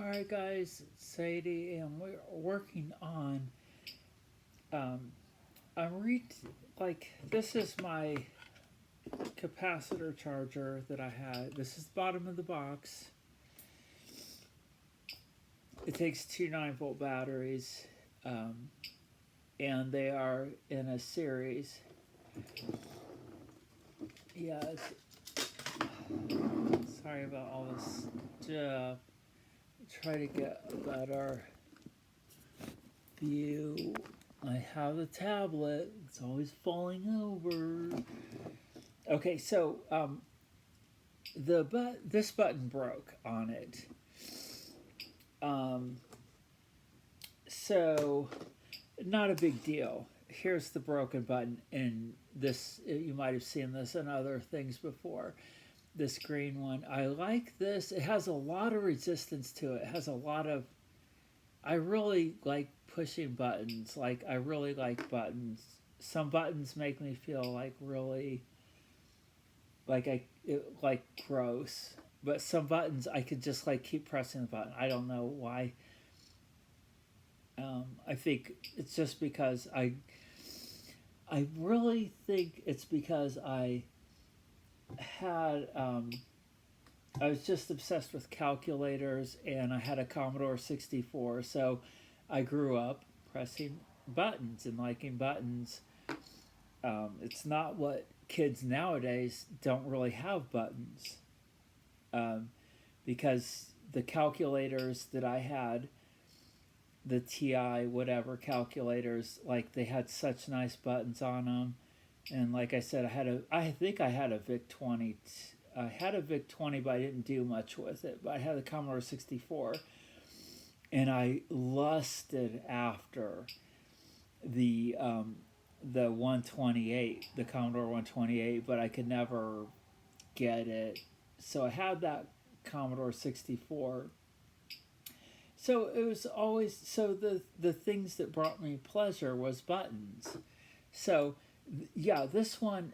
Alright guys, it's Sadie and we're working on um I'm re like this is my capacitor charger that I had. This is the bottom of the box. It takes two 9-volt batteries, um, and they are in a series. Yeah, sorry about all this. Try to get a better view. I have a tablet. It's always falling over. Okay, so this button broke on it. Um, so not a big deal. Here's the broken button, and this you might have seen this in other things before. This green one, I like this. It has a lot of resistance to it. It has a lot of. I really like pushing buttons. Like I really like buttons. Some buttons make me feel like really like gross. But some buttons I could just like keep pressing the button. I don't know why. I think it's just because I really think it's because had I was just obsessed with calculators, and I had a Commodore 64, so I grew up pressing buttons and liking buttons. It's not what kids nowadays don't really have buttons, um, because the calculators that I had, the TI whatever calculators, like they had such nice buttons on them. And like I said, I think I had a VIC 20. I had a VIC 20, but I didn't do much with it. But I had a Commodore 64, and I lusted after the 128, the Commodore 128, but I could never get it. So I had that Commodore 64. So it was always the things that brought me pleasure was buttons. So yeah, this one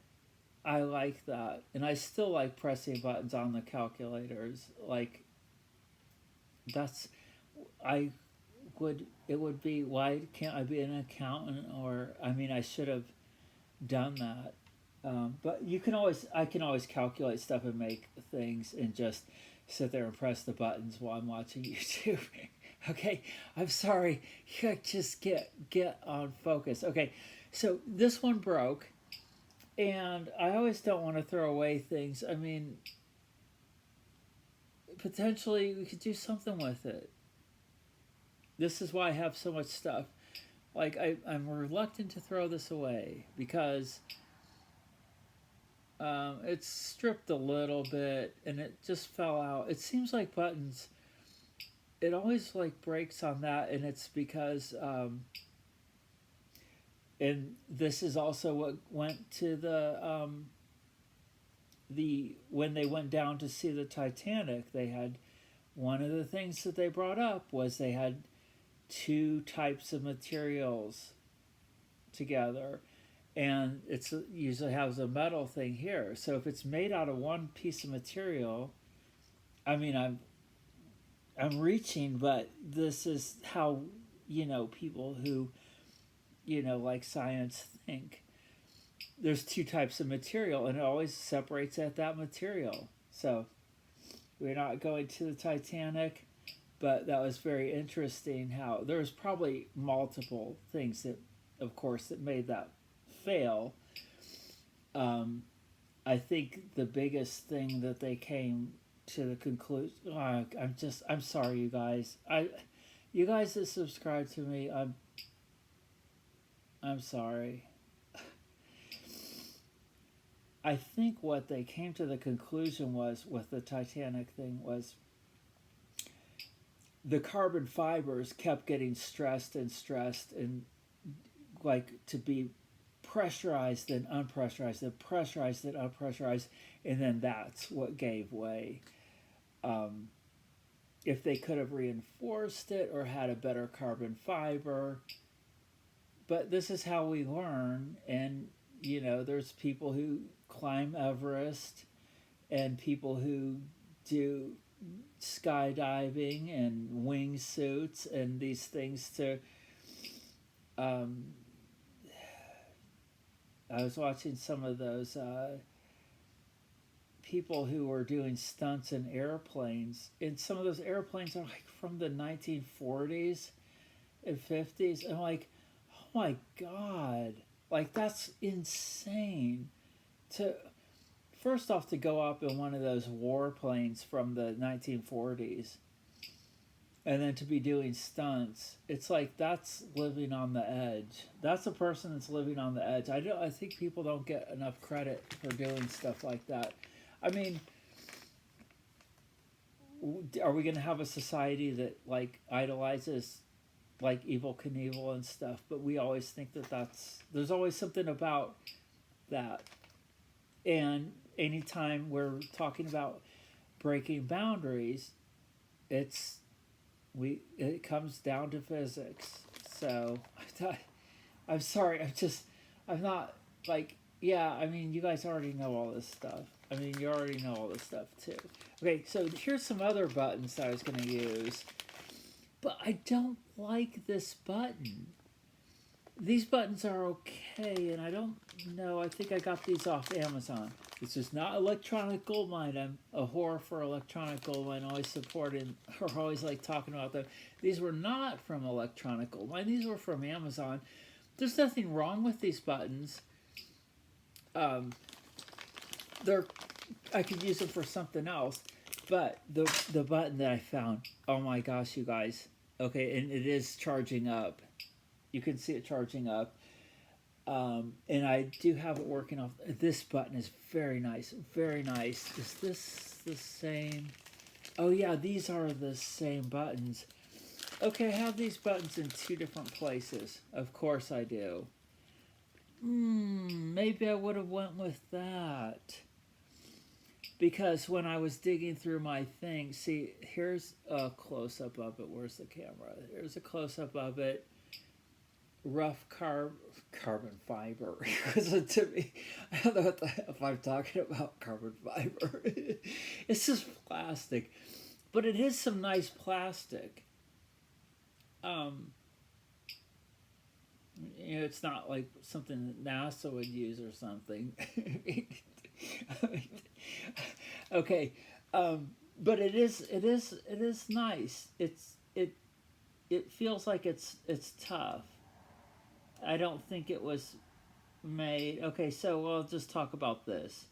I like that, and I still like pressing buttons on the calculators. Like that's I would it would be, why can't I be an accountant? Or I mean, I should have done that. But I can always calculate stuff and make things and just sit there and press the buttons while I'm watching YouTube. Okay, I'm sorry. Just get on focus. Okay, so this one broke, and I always don't want to throw away things. I mean, potentially we could do something with it. This is why I have so much stuff. Like I'm reluctant to throw this away because it's stripped a little bit and it just fell out. It seems like buttons. It always like breaks on that, and it's because and this is also what went to the when they went down to see the Titanic. They had one of the things that they brought up was they had two types of materials together, and it's usually has a metal thing here. So if it's made out of one piece of material, I mean, I'm reaching, but this is how people who like science think. There's two types of material, and it always separates at that material. So we're not going to the Titanic, but that was very interesting. How there was probably multiple things that, of course, that made that fail. I think the biggest thing that they came to the conclusion. Oh, I'm sorry, you guys. You guys that subscribe to me, I'm sorry. I think what they came to the conclusion was with the Titanic thing was the carbon fibers kept getting stressed and like to be pressurized and unpressurized and pressurized and unpressurized, and then that's what gave way. Um, if they could have reinforced it or had a better carbon fiber, but this is how we learn. And there's people who climb Everest and people who do skydiving and wingsuits and these things to. Um, I was watching some of those people who were doing stunts in airplanes, and some of those airplanes are like from the 1940s and 50s. And I'm like, oh my god, like that's insane. To first off, to go up in one of those warplanes from the 1940s, and then to be doing stunts, it's like that's living on the edge. That's a person that's living on the edge. I think people don't get enough credit for doing stuff like that. I mean, are we going to have a society that like idolizes like Evil Knievel and stuff? But we always think that there's always something about that. And anytime we're talking about breaking boundaries, it's it comes down to physics. So I'm sorry. I'm not like, yeah. I mean, you guys already know all this stuff. I mean, you already know all this stuff too. Okay, so here's some other buttons that I was going to use, but I don't like this button. These buttons are okay, and I don't know. I think I got these off Amazon. This is not electronic gold mine. I'm a whore for electronic gold mine. Always supporting, or always like talking about them. These were not from electronic gold mine. These were from Amazon. There's nothing wrong with these buttons. I could use them for something else, but the button that I found, oh my gosh, you guys. Okay, and it is charging up. You can see it charging up. And I do have it working off. This button is very nice. Very nice. Is this the same? Oh yeah, these are the same buttons. Okay, I have these buttons in two different places. Of course I do. Maybe I would have went with that. Because when I was digging through my thing, see, here's a close-up of it. Where's the camera? Here's a close-up of it. Rough carbon fiber. Listen to me. I don't know what the hell I'm talking about carbon fiber. It's just plastic. But it is some nice plastic. You know, it's not like something that NASA would use or something. Okay, but it is nice. It feels like it's tough. I don't think it was made. Okay, so we'll just talk about this.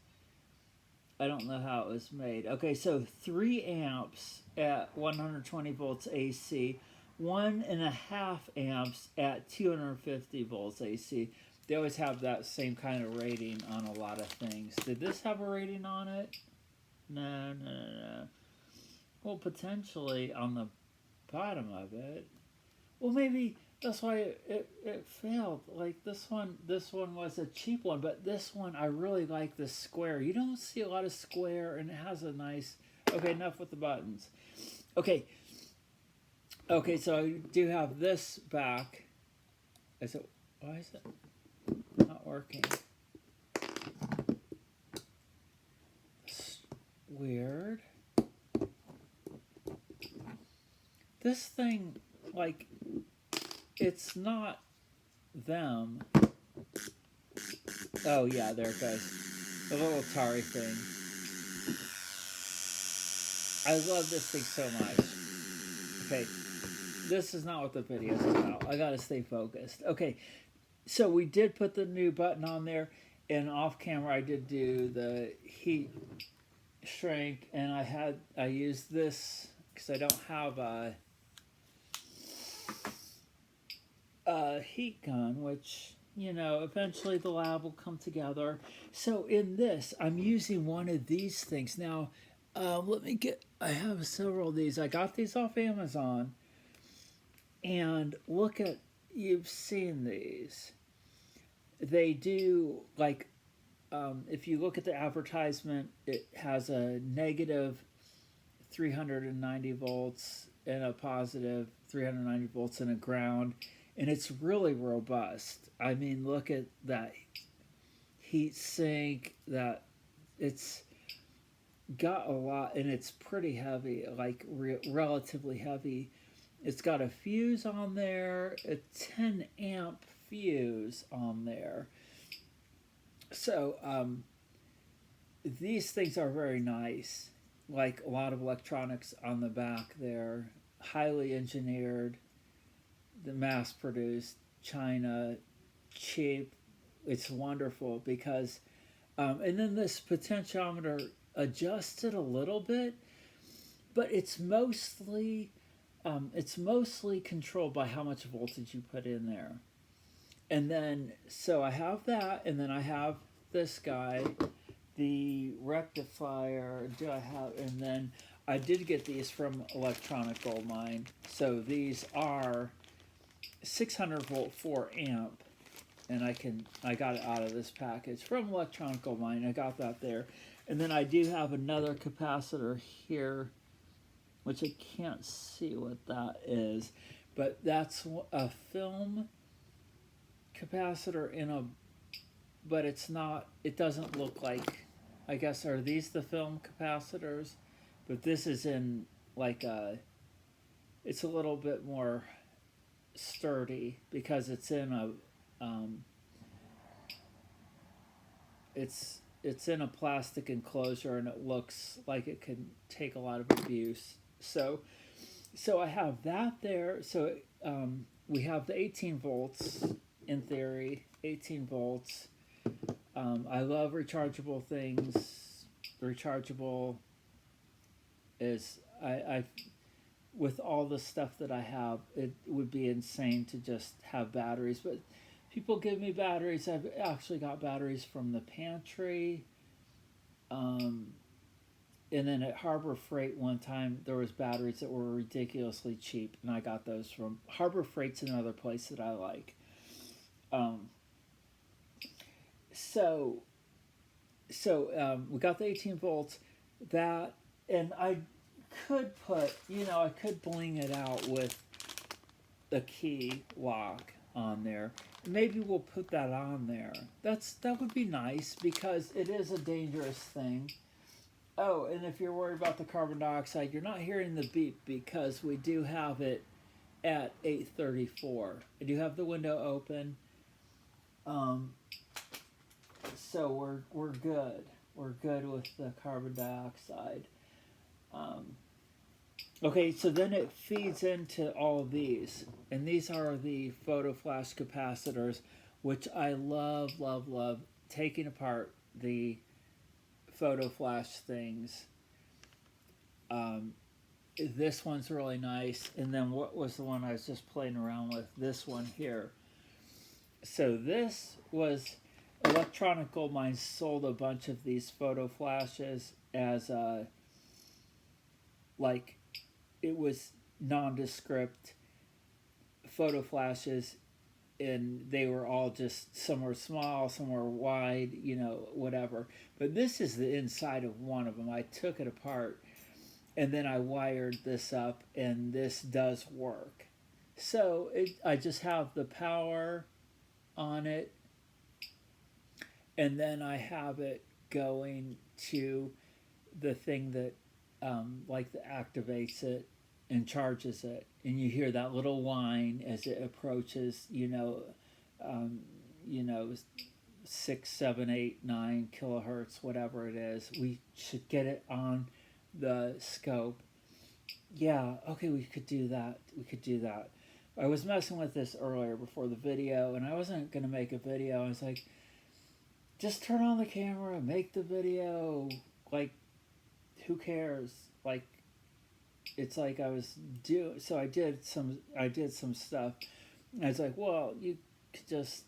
I don't know how it was made. Okay, so 3 amps at 120 volts AC, 1.5 amps at 250 volts AC. They always have that same kind of rating on a lot of things. Did this have a rating on it? No. Well, potentially on the bottom of it. Well, maybe that's why it failed. Like this one was a cheap one, but this one I really like the square. You don't see a lot of square, and it has a nice. Okay, enough with the buttons. Okay, so I do have this back. I said, why is it not working? Weird. This thing, like, it's not them. Oh yeah, there it goes. The little Atari thing. I love this thing so much. Okay, this is not what the video is about. I gotta stay focused. Okay, so we did put the new button on there, and off camera I did do the heat shrink, and I used this because I don't have a heat gun, which, you know, eventually the lab will come together. So in this, I'm using one of these things. Now, I have several of these. I got these off Amazon, and look at, you've seen these. They do, like, if you look at the advertisement, it has a negative 390 volts and a positive 390 volts and a ground, and it's really robust. I mean, look at that heat sink. That it's got a lot, and it's pretty heavy, like relatively heavy. It's got a fuse on there, a 10 amp fuse on there. So these things are very nice. Like a lot of electronics on the back there, highly engineered, the mass produced, China, cheap. It's wonderful because, and then this potentiometer adjusted a little bit, but it's mostly controlled by how much voltage you put in there. And then, so I have that, and then I have this guy, the rectifier. Do I have, and then I did get these from Electronic Gold Mine. So these are 600 volt 4 amp, and I got it out of this package from Electronic Gold Mine. I got that there. And then I do have another capacitor here, which I can't see what that is, but that's a film capacitor in a, but it's not, it doesn't look like, I guess, are these the film capacitors? But this is in like a, it's a little bit more sturdy because it's in a, it's in a plastic enclosure, and it looks like it can take a lot of abuse. So I have that there. So we have the 18 volts in theory, 18 volts. I love rechargeable things. Rechargeable is, I with all the stuff that I have, it would be insane to just have batteries. But people give me batteries. I've actually got batteries from the pantry. And then at Harbor Freight one time, there was batteries that were ridiculously cheap, and I got those from Harbor Freight's another place that I like. So we got the 18 volts, that, and I could put, I could bling it out with a key lock on there. Maybe we'll put that on there. That would be nice because it is a dangerous thing. Oh, and if you're worried about the carbon dioxide, you're not hearing the beep because we do have it at 834. I do have the window open. So we're good. We're good with the carbon dioxide. Okay, so then it feeds into all of these. And these are the photo flash capacitors, which I love, love, love. Taking apart the photo flash things. This one's really nice. And then what was the one I was just playing around with? This one here. So this was, Electronic Gold Mine sold a bunch of these photo flashes as like, it was nondescript photo flashes, and they were all just, some were small, some were wide, whatever. But this is the inside of one of them. I took it apart, and then I wired this up, and this does work. So I just have the power on it, and then I have it going to the thing that that activates it and charges it, and you hear that little whine as it approaches, 6, 7, 8, 9 kilohertz, whatever it is. We should get it on the scope. Yeah, okay, we could do that. I was messing with this earlier before the video, and I wasn't going to make a video. I was like, just turn on the camera, make the video. Like, who cares? Like, it's like I was so I did some stuff. I was like, well, you could just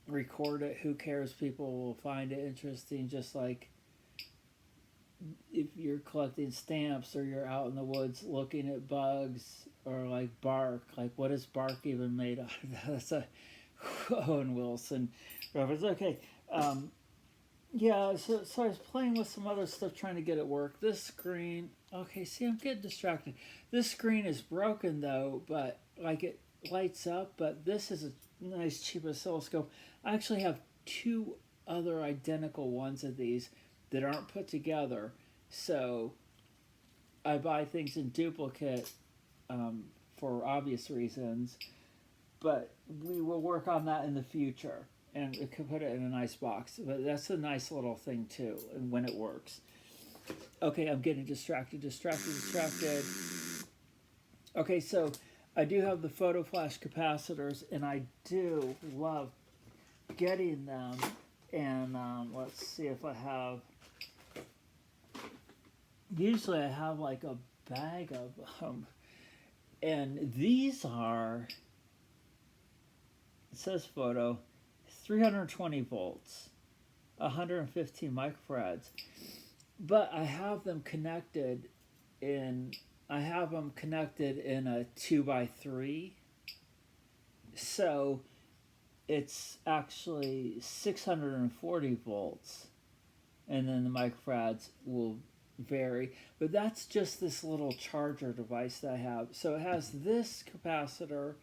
record it. Who cares? People will find it interesting. Just like if you're collecting stamps or you're out in the woods looking at bugs or like bark. Like, what is bark even made out of? That's a Owen Wilson reference. Okay. Yeah, so I was playing with some other stuff trying to get it work. This screen, okay, see, I'm getting distracted. This screen is broken though, but like it lights up, but this is a nice cheap oscilloscope. I actually have two other identical ones of these that aren't put together. So I buy things in duplicate for obvious reasons, but we will work on that in the future, and we could put it in a nice box. But that's a nice little thing too, and when it works. Okay, I'm getting distracted. Okay, so I do have the photo flash capacitors, and I do love getting them. And let's see if I have. Usually I have like a bag of them, and these are. It says photo, 320 volts, 115 microfarads, but I have them connected in. I have them connected in a 2x3, so it's actually 640 volts, and then the microfarads will vary. But that's just this little charger device that I have. So it has this capacitor,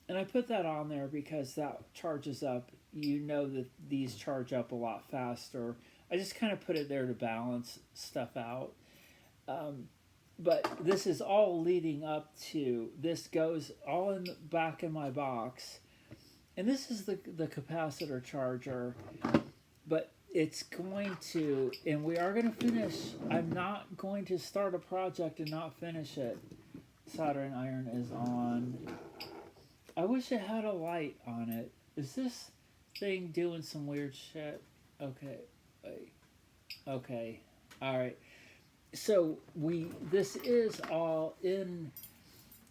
and I put that on there because that charges up. You know that these charge up a lot faster. I just kind of put it there to balance stuff out. But this is all leading up to, this goes all in the back in my box. And this is the capacitor charger. But it's going to, and we are going to finish. I'm not going to start a project and not finish it. Soldering iron is on. I wish it had a light on it. Is this thing doing some weird shit? Okay. Wait. Okay. All right. So this is all in.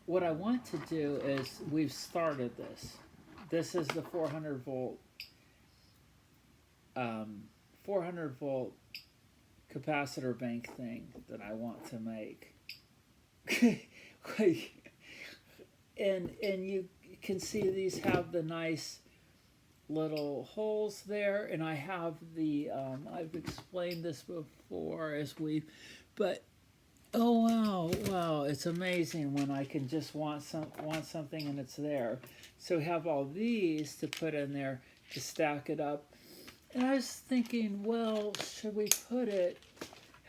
What I want to do is, we've started this. This is the 400 volt 400 volt capacitor bank thing that I want to make. and you can see these have the nice little holes there, and I have the I've explained this before but oh wow, it's amazing when I can just want something and it's there. So we have all these to put in there to stack it up. And I was thinking, well, should we put it,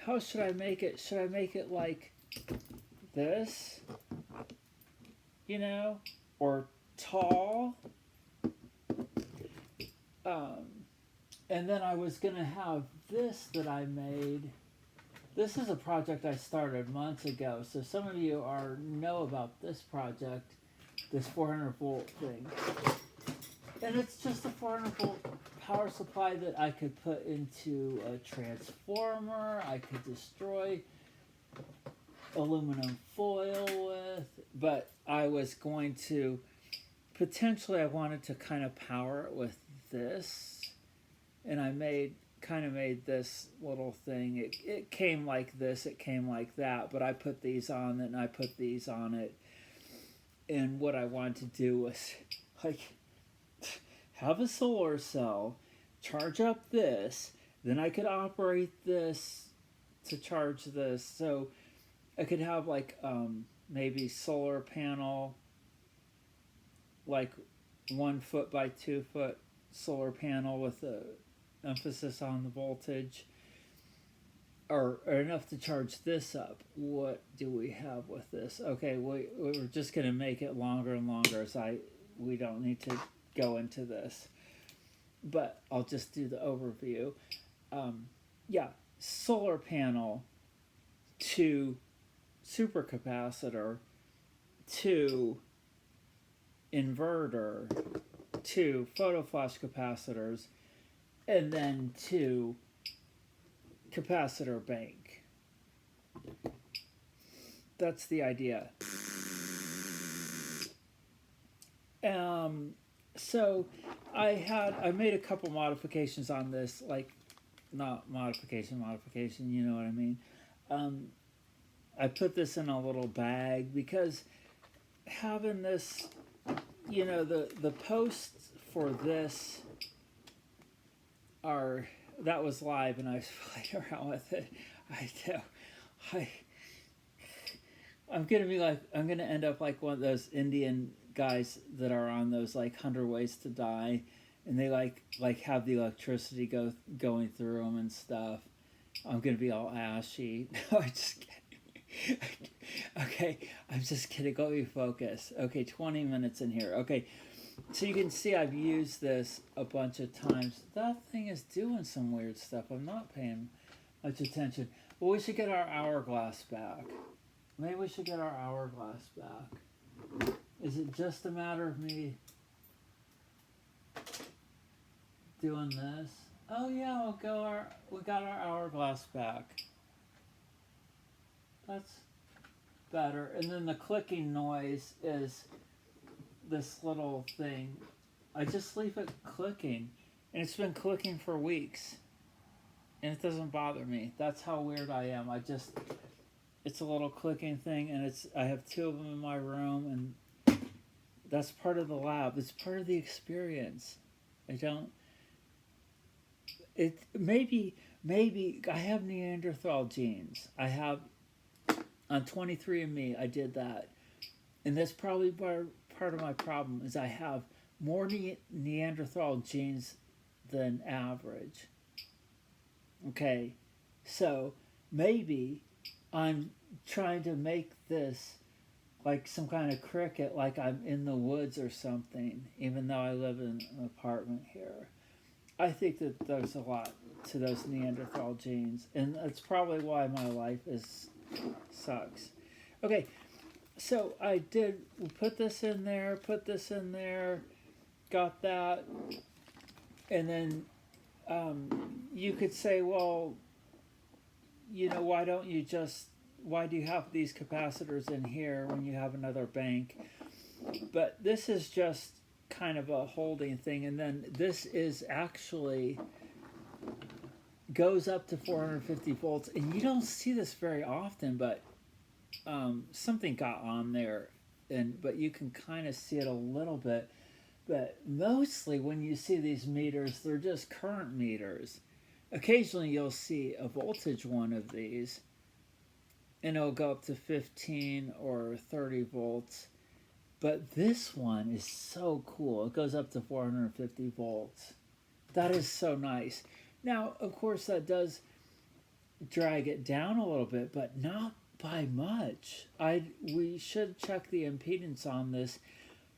how should I make it? Should I make it like this? You know? Or tall? And then I was going to have this that I made. This is a project I started months ago, so some of you know about this project, this 400 volt thing. And it's just a 400 volt power supply that I could put into a transformer. I could destroy aluminum foil with, but I was going to, potentially I wanted to kind of power it with this, and I kind of made this little thing. It came like this, it came like that, but I put these on it and I put these on it. And what I wanted to do was like have a solar cell, charge up this, then I could operate this to charge this. So I could have like maybe solar panel, like 1 foot by 2 foot solar panel with a emphasis on the voltage, or enough to charge this up. What do we have with this? Okay, we're just going to make it longer and longer, so we don't need to go into this, but I'll just do the overview. Yeah, solar panel to supercapacitor to inverter to photoflash capacitors, and then to capacitor bank. That's the idea. So I made a couple modifications on this, like not modification, you know what I mean. I put this in a little bag because having this, you know, the posts for this that was live, and I was playing around with it. I'm gonna end up like one of those Indian guys that are on those like 100 Ways to Die, and they like have the electricity going through them and stuff. I'm gonna be all ashy. No, I'm just kidding. Okay, I'm just kidding. Let me focus. Okay, 20 minutes in here. Okay, so you can see I've used this a bunch of times. That thing is doing some weird stuff. I'm not paying much attention. Well, we should get our hourglass back. Maybe we should get our hourglass back. Is it just a matter of me doing this? Oh yeah, we got our hourglass back. That's better. And then the clicking noise is this little thing. I just leave it clicking, and it's been clicking for weeks, and it doesn't bother me. That's how weird I am. It's a little clicking thing, and I have two of them in my room, and that's part of the lab. It's part of the experience. Maybe I have Neanderthal genes. I have on 23andMe. I did that, and that's probably part of my problem is I have more Neanderthal genes than average. Okay, so maybe I'm trying to make this like some kind of cricket, like I'm in the woods or something, even though I live in an apartment here. I think that there's a lot to those Neanderthal genes, and that's probably why my life sucks. Okay, so we put this in there, got that, and then you could say, well, why do you have these capacitors in here when you have another bank? But this is just kind of a holding thing, and then this is actually goes up to 450 volts, and you don't see this very often, but something got on there, but you can kind of see it a little bit. But mostly when you see these meters, they're just current meters. Occasionally you'll see a voltage one of these, and it'll go up to 15 or 30 volts. But this one is so cool. It goes up to 450 volts. That is so nice. Now, of course, that does drag it down a little bit, but not by much. We should check the impedance on this,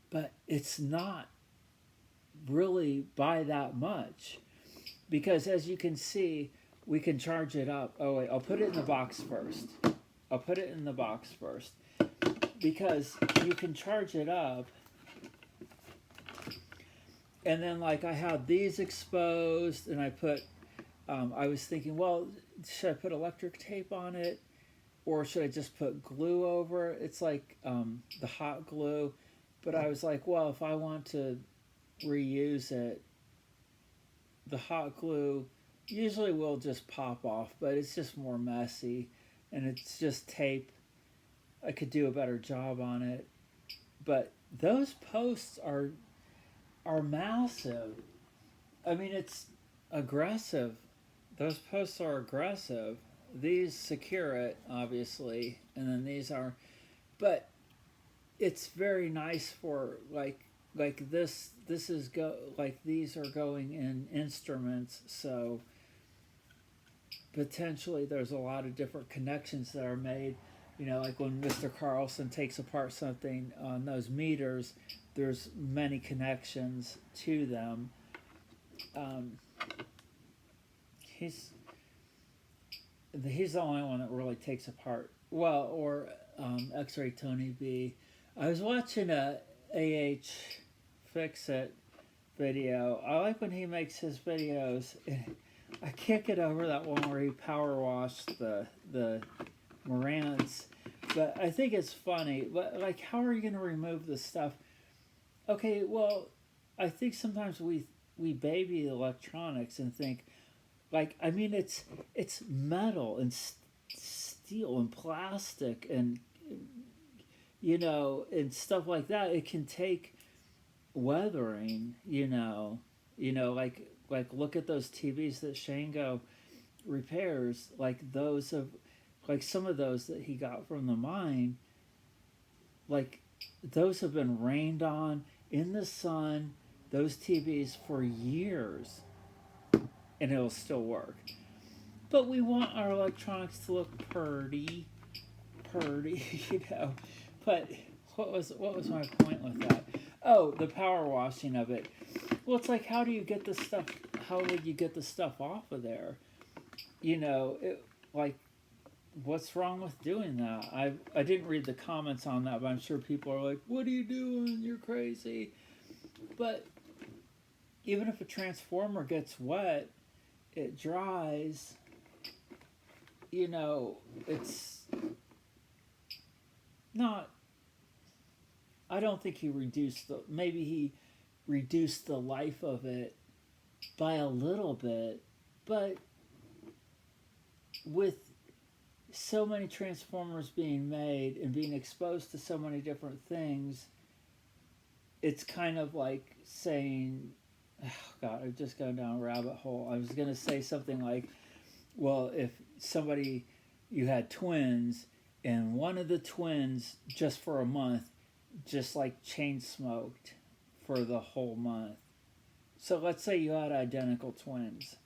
but it's not really by that much. Because as you can see, we can charge it up. Oh wait, I'll put it in the box first. Because you can charge it up, and then like I have these exposed, and I was thinking, well, should I put electric tape on it, or should I just put glue over it? It's like the hot glue, but I was like, well, if I want to reuse it, the hot glue usually will just pop off, but it's just more messy, and it's just tape. I could do a better job on it, but those posts are massive. I mean, it's aggressive. Those posts are aggressive. These secure it, obviously, and then these are, but it's very nice for like this. This is these are going in instruments, so potentially there's a lot of different connections that are made. Like when Mr. Carlson takes apart something on those meters, there's many connections to them. He's the only one that really takes apart. Well, or X-Ray Tony B. I was watching a AH Fix It video. I like when he makes his videos. I can't get over that one where he power washed the Marantz, but I think it's funny. But like, how are you going to remove this stuff? Okay, well, I think sometimes we baby electronics and think, like, I mean, it's metal and steel and plastic and and stuff like that. It can take weathering. Like look at those TVs that Shango repairs. Like some of those that he got from the mine, like those have been rained on in the sun, those TVs for years, and it'll still work. But we want our electronics to look purdy, you know. But what was my point with that? Oh, the power washing of it. Well, it's like, how do you get the stuff? How would you get the stuff off of there? You know, like, what's wrong with doing that? I didn't read the comments on that, but I'm sure people are like, "What are you doing? You're crazy." But even if a transformer gets wet, it dries. You know, it's not. I don't think he reduced the. Maybe he reduced the life of it by a little bit, but with so many transformers being made and being exposed to so many different things, it's kind of like saying, oh God, I've just gone down a rabbit hole. I was going to say something like, well, if you had twins, and one of the twins, just for a month, just like chain smoked for the whole month. So let's say you had identical twins.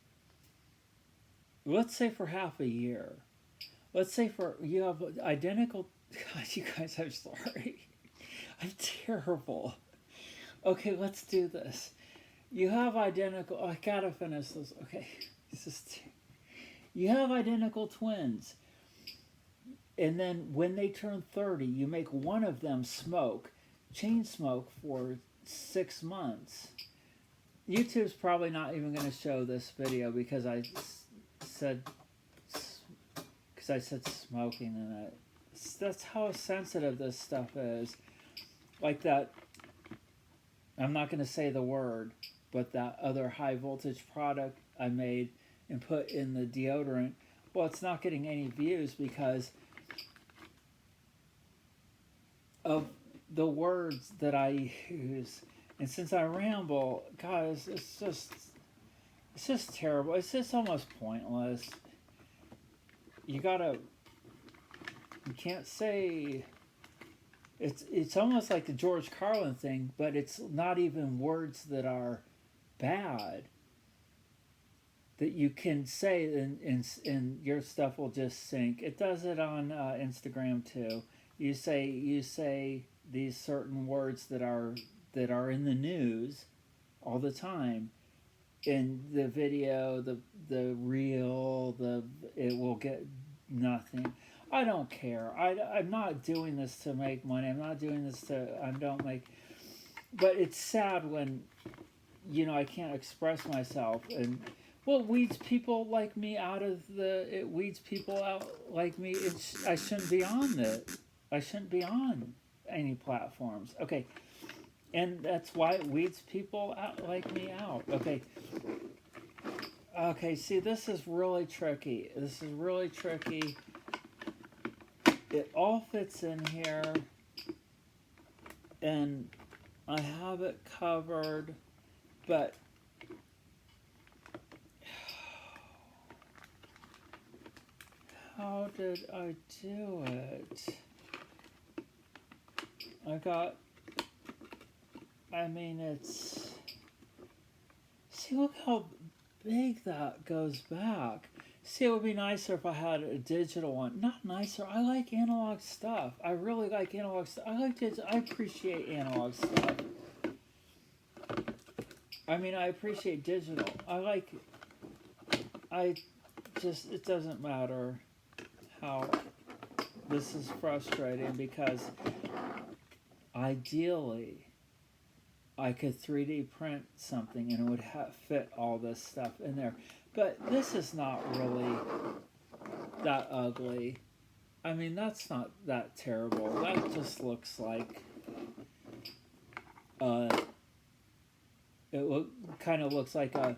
Let's say for half a year. Let's say you have identical. God, you guys, I'm sorry. I'm terrible. Okay, let's do this. You have identical. I gotta finish this. Okay, you have identical twins, and then when they turn 30, you make one of them chain smoke for 6 months. YouTube's probably not even going to show this video because I said smoking in it. That's how sensitive this stuff is. Like that, I'm not going to say the word, but that other high voltage product I made and put in the deodorant, well, it's not getting any views because of the words that I use. And since I ramble, guys, it's just terrible. It's just almost pointless. You can't say, it's almost like the George Carlin thing, but it's not even words that are bad that you can say, and your stuff will just sync. It does it on Instagram too. You say these certain words that are in the news all the time. In the video, the reel, it will get nothing. I don't care. I'm not doing this to make money. I'm not doing this but it's sad when, I can't express myself, and well, it weeds people like me out like me. I shouldn't be on it. I shouldn't be on any platforms. Okay. And that's why it weeds people out like me out. Okay. Okay, see, this is really tricky. It all fits in here, and I have it covered, but how did I do it? See, look how big that goes back. See, it would be nicer if I had a digital one. Not nicer. I like analog stuff. I really like analog stuff. I appreciate analog stuff. I appreciate digital. It doesn't matter how this is frustrating because ideally I could 3D print something and it would fit all this stuff in there. But this is not really that ugly. That's not that terrible. That just looks like kind of looks like a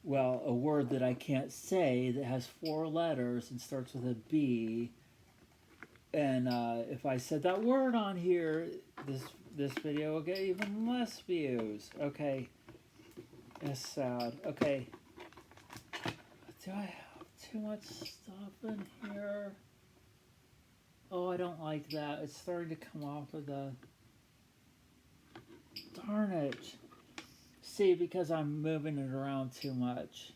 word that I can't say that has 4 letters and starts with a B. And if I said that word on here, this video will get even less views. Okay. It's sad. Okay. Do I have too much stuff in here? Oh, I don't like that. It's starting to come off of the... Darn it. See, because I'm moving it around too much.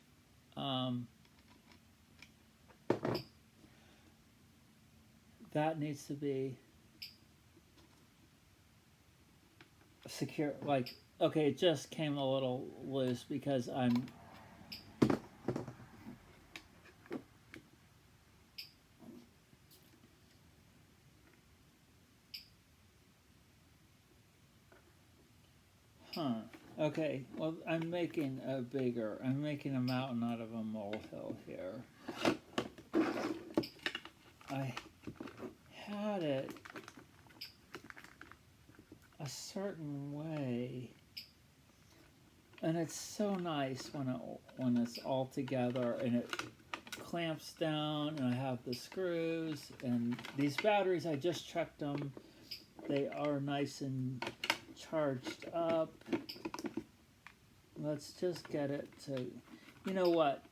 that needs to be secure. Like, okay, it just came a little loose because I'm. Huh. Okay, well, I'm making a mountain out of a molehill here. I had it a certain way, and it's so nice when it's all together and it clamps down, and I have the screws, and these batteries, I just checked them. They are nice and charged up. Let's just get it to, you know what?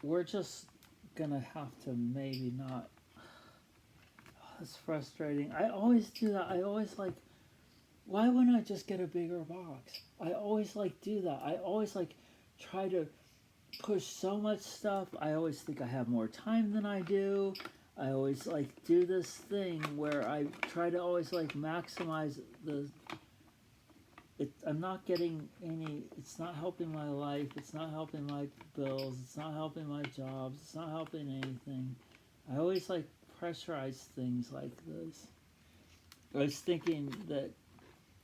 We're just gonna have to maybe not. Oh, that's frustrating. I always do that. I always like, why wouldn't I just get a bigger box? I always like do that. I always like try to push so much stuff. I always think I have more time than I do. I always like do this thing where I try to always like maximize the. I'm not getting any. It's not helping my life. It's not helping my bills. It's not helping my jobs. It's not helping anything. I always like pressurize things like this. I was thinking that,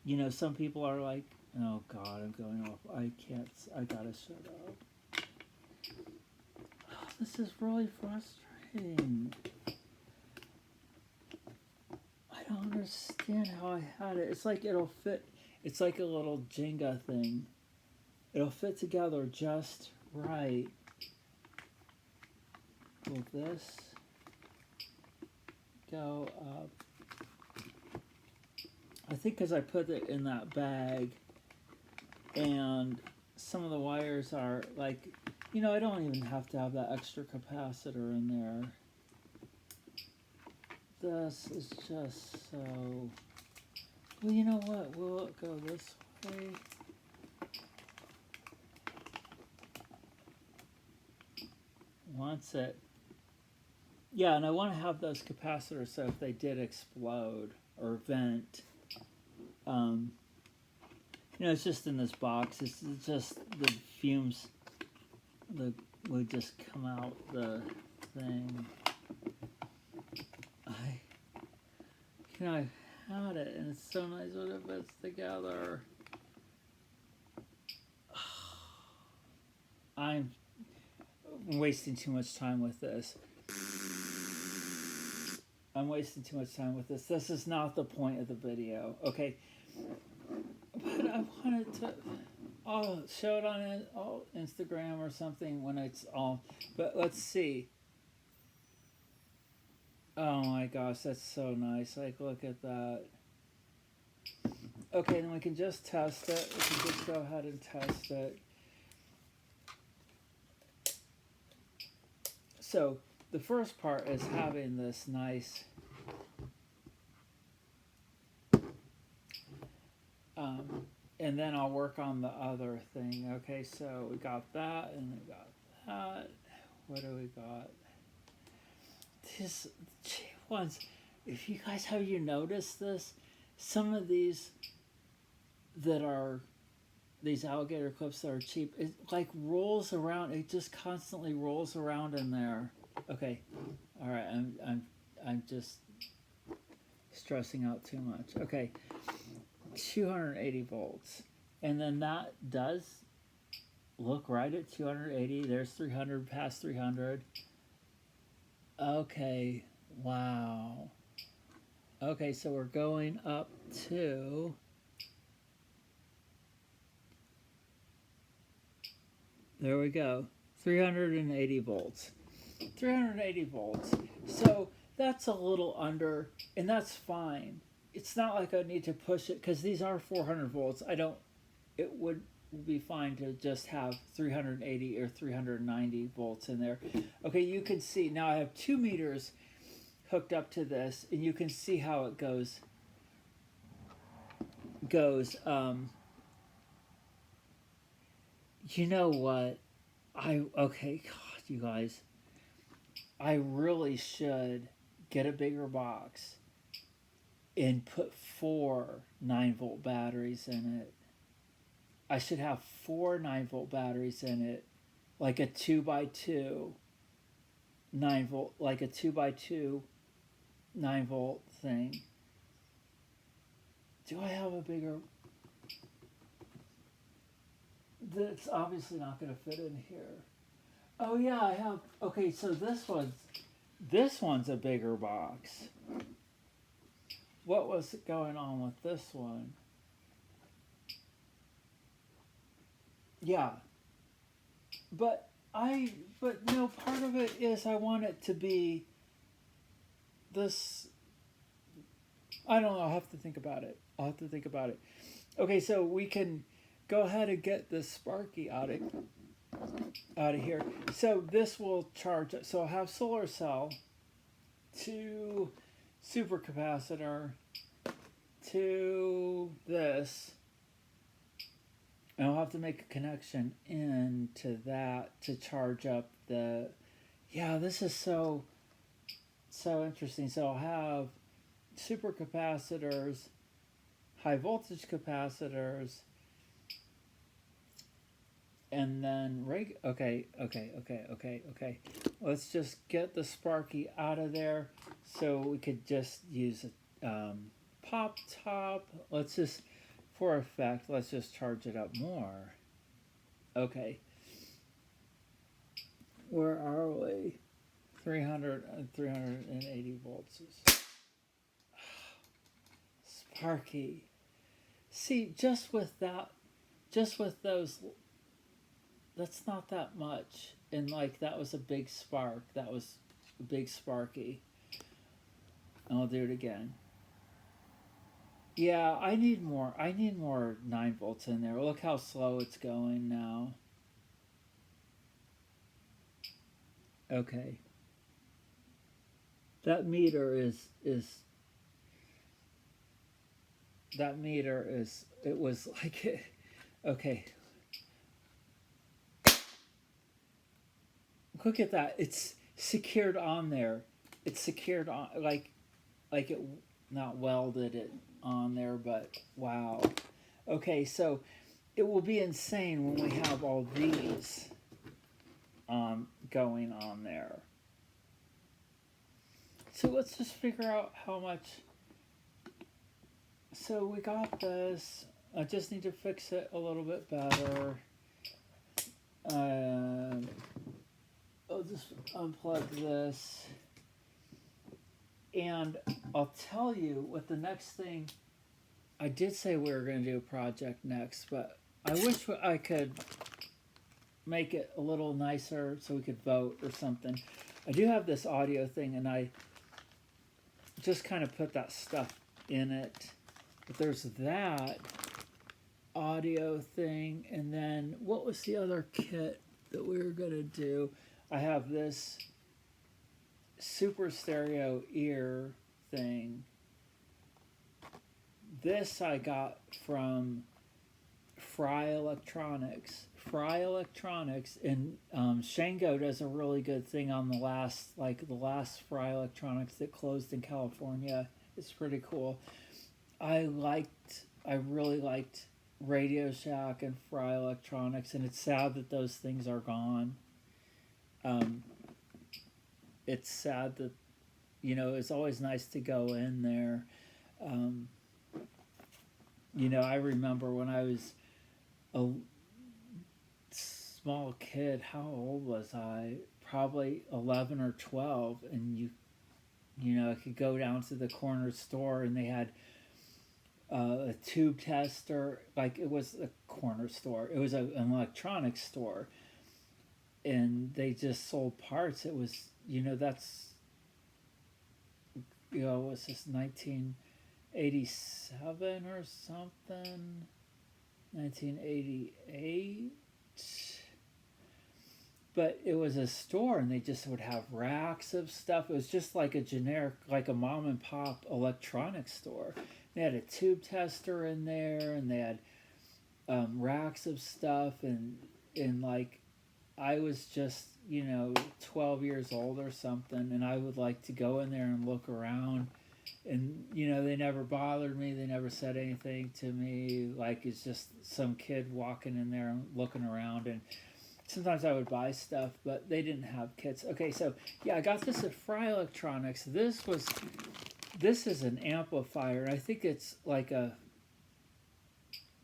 you know, some people are like, oh God, I'm going off. I can't. I gotta shut up. Oh, this is really frustrating. I don't understand how I had it. It's like it'll fit. It's like a little Jenga thing. It'll fit together just right. Will this go up? I think because I put it in that bag, and some of the wires are like, you know, I don't even have to have that extra capacitor in there. This is just so. Well, you know what? Will it go this way? Wants it. Yeah, and I want to have those capacitors so if they did explode or vent, you know, it's just in this box. It's just the fumes would just come out the thing. You know, I had it, and it's so nice when it fits together. I'm wasting too much time with this. I'm wasting too much time with this. This is not the point of the video, okay? But I wanted to, show it on Instagram or something when it's all. But let's see. Oh my gosh, that's so nice. Like, look at that. Okay, then we can just test it. We can just go ahead and test it. So, the first part is having this nice and then I'll work on the other thing. Okay, so we got that and we got that. What do we got? These ones, if you guys have you noticed this, some of these that are these alligator clips that are cheap, it like rolls around. It just constantly rolls around in there. Okay, all right. I'm just stressing out too much. Okay, 280 volts, and then that does look right at 280. There's 300 past 300. Okay, wow. Okay, so we're going up to there we go, 380 volts. 380 volts. So that's a little under, and that's fine. It's not like I need to push it because these are 400 volts. It would be fine to just have 380 or 390 volts in there. Okay, you can see now I have 2 meters hooked up to this, and you can see how it goes. You know what? Okay, God, you guys, I really should get a bigger box, and put 4 9-volt batteries in it. I should have 4 9-volt batteries in it, like a 2x2 9-volt, like a 2x2 9-volt thing. Do I have a bigger? That's obviously not going to fit in here. Oh yeah, I have. Okay, so this one's a bigger box. What was going on with this one? Yeah, but no. Part of it is I want it to be this. I don't know. I'll have to think about it. Okay, so we can go ahead and get the Sparky out of here. So this will charge. So I'll have solar cell to supercapacitor to this, and I'll have to make a connection into that to charge up the. Yeah, this is so interesting. So I'll have supercapacitors, high voltage capacitors, and then okay. Let's just get the Sparky out of there, so we could just use a pop top. Let's just, for effect, let's just charge it up more. Okay. Where are we? 380 volts. Sparky. See, just with those, that's not that much. And like, that was a big spark. That was a big Sparky. And I'll do it again. Yeah, I need more 9 volts in there. Look how slow it's going now. Okay. That meter is it was like okay. Look at that. It's secured on there. It's secured on like it, not welded it on there, but wow. Okay, so it will be insane when we have all these going on there. So let's just figure out how much. So we got this. I just need to fix it a little bit better. I'll just unplug this. And I'll tell you what the next thing. I did say we were going to do a project next, but I wish I could make it a little nicer so we could vote or something. I do have this audio thing, and I just kind of put that stuff in it. But there's that audio thing, and then what was the other kit that we were going to do? I have this super stereo ear thing. This I got from Fry Electronics. And Shango does a really good thing on the last Fry Electronics that closed in California. It's pretty cool. I really liked Radio Shack and Fry Electronics, and it's sad that those things are gone. It's sad that, it's always nice to go in there. I remember when I was a small kid, how old was I? Probably 11 or 12, and I could go down to the corner store, and they had a tube tester. Like, it was a corner store. It was an electronics store, and they just sold parts. It was, that's, was this 1987 or something? 1988? But it was a store, and they just would have racks of stuff. It was just like a generic, like a mom and pop electronics store. They had a tube tester in there, and they had racks of stuff, and like, I was just 12 years old or something, and I would like to go in there and look around. And they never bothered me. They never said anything to me. Like it's just some kid walking in there and looking around. And sometimes I would buy stuff, but they didn't have kits. Okay, so yeah, I got this at Fry Electronics. This is an amplifier. I think it's like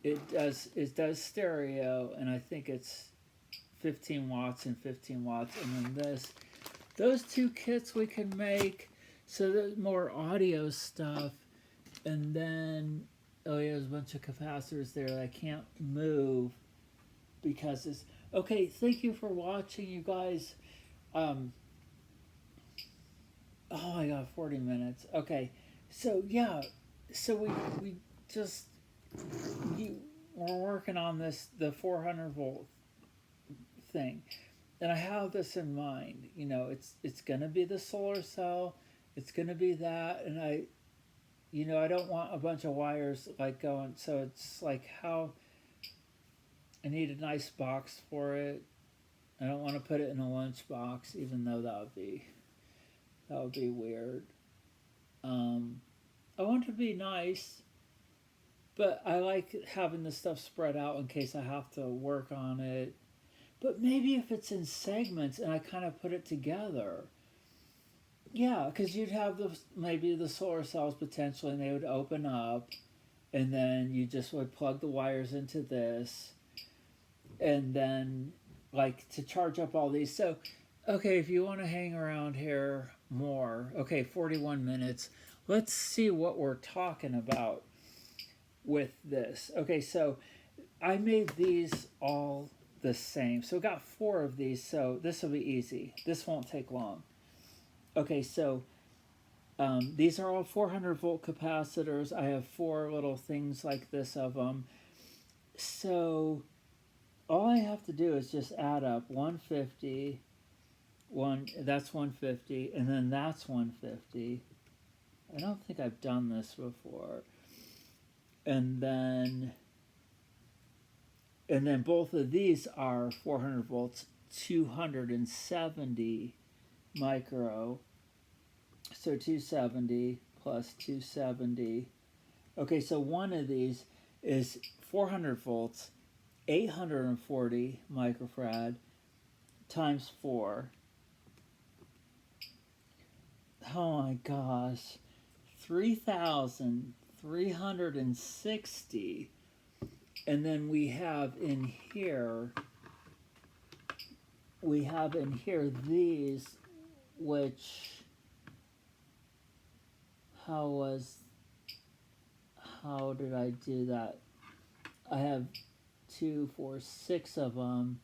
it does stereo, and I think it's 15 watts and 15 watts. And then those two kits we can make. So there's more audio stuff, and then there's a bunch of capacitors there that I can't move because it's okay. Thank you for watching, you guys. Oh my god, 40 minutes. Okay, so yeah, so we just we're working on the 400 volt thing, and I have this in mind. It's gonna be the solar cell. It's going to be that, and I don't want a bunch of wires like going, so it's like how I need a nice box for it. I don't want to put it in a lunch box, even though that would be weird. I want it to be nice, but I like having the stuff spread out in case I have to work on it. But maybe if it's in segments and I kind of put it together. Yeah, because you'd have maybe the solar cells potentially, and they would open up, and then you just would plug the wires into this, and then like to charge up all these. So, okay, if you want to hang around here more, okay, 41 minutes. Let's see what we're talking about with this. Okay, so I made these all the same. So we got 4 of these, so this will be easy. This won't take long. Okay, so these are all 400 volt capacitors. I have 4 little things like this of them. So all I have to do is just add up 150, that's 150, and then that's 150. I don't think I've done this before. And then both of these are 400 volts, 270 micro. So 270 plus 270. Okay, so one of these is 400 volts, 840 microfarad times 4. Oh my gosh. 3,360. And then we have in here these, which how did I do that? I have 2, 4, 6 of them,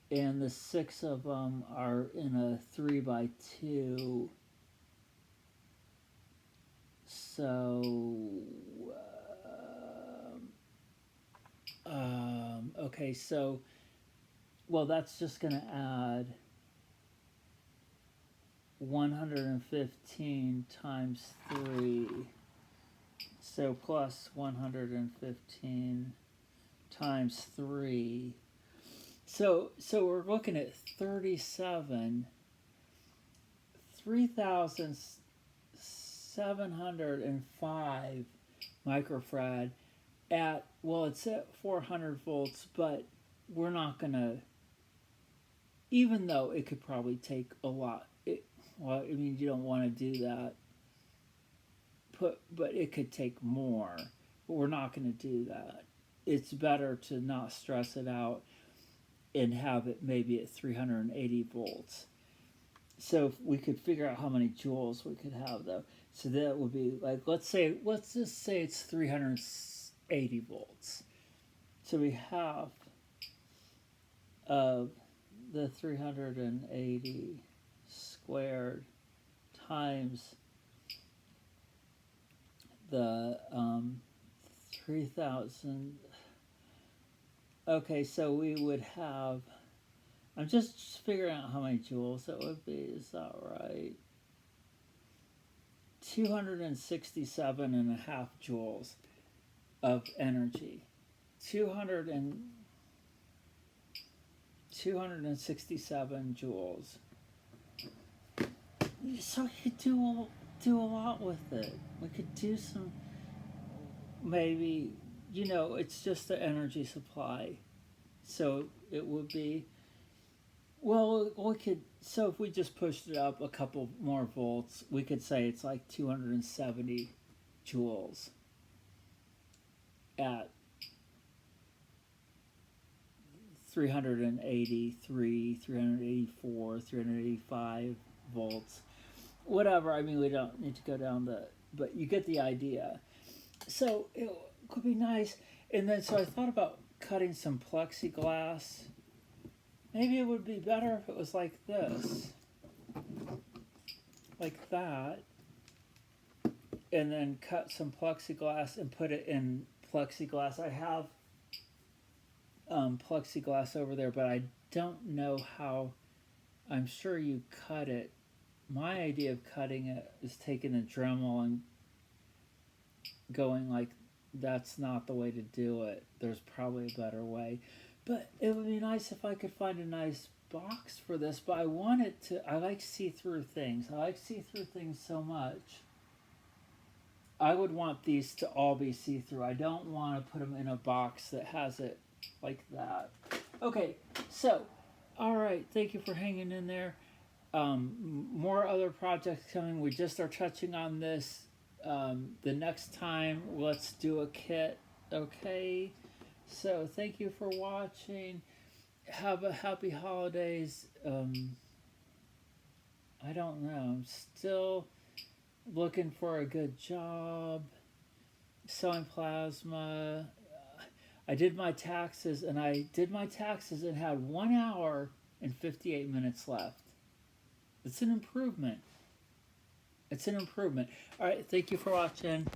and the 6 of them are in a 3x2. So okay, so well, that's just going to add 115 times 3, so plus 115 times 3. So we're looking at 3,705 microfarad at, well, it's at 400 volts, but we're not going to, even though it could probably take a lot, well, I mean, you don't want to do that, but it could take more, but we're not going to do that. It's better to not stress it out and have it maybe at 380 volts. So if we could figure out how many joules we could have, though. So that would be like, let's just say it's 380 volts. So we have of the 380 squared times the 3,000. Okay, so we would have, I'm just figuring out how many joules that would be. Is that right? 267.5 joules of energy. 267 joules. So we could do a lot with it. We could do some, maybe, it's just the energy supply. So it would be, well, we could, so if we just pushed it up a couple more volts, we could say it's like 270 joules at 383, 384, 385 volts. Whatever, I mean, we don't need to go down but you get the idea. So it could be nice. And then, so I thought about cutting some plexiglass. Maybe it would be better if it was like this. Like that. And then cut some plexiglass and put it in plexiglass. I have plexiglass over there, but I don't know how. I'm sure you cut it. My idea of cutting it is taking a Dremel and going like, that's not the way to do it. There's probably a better way. But it would be nice if I could find a nice box for this, but I want it to, I like see-through things. I like see-through things so much. I would want these to all be see-through. I don't want to put them in a box that has it like that. Okay, so, all right, thank you for hanging in there. More other projects coming. We just are touching on this. The next time, let's do a kit, okay? So, thank you for watching. Have a happy holidays. I don't know. I'm still looking for a good job. Selling plasma. I did my taxes and had 1 hour and 58 minutes left. It's an improvement. All right, thank you for watching.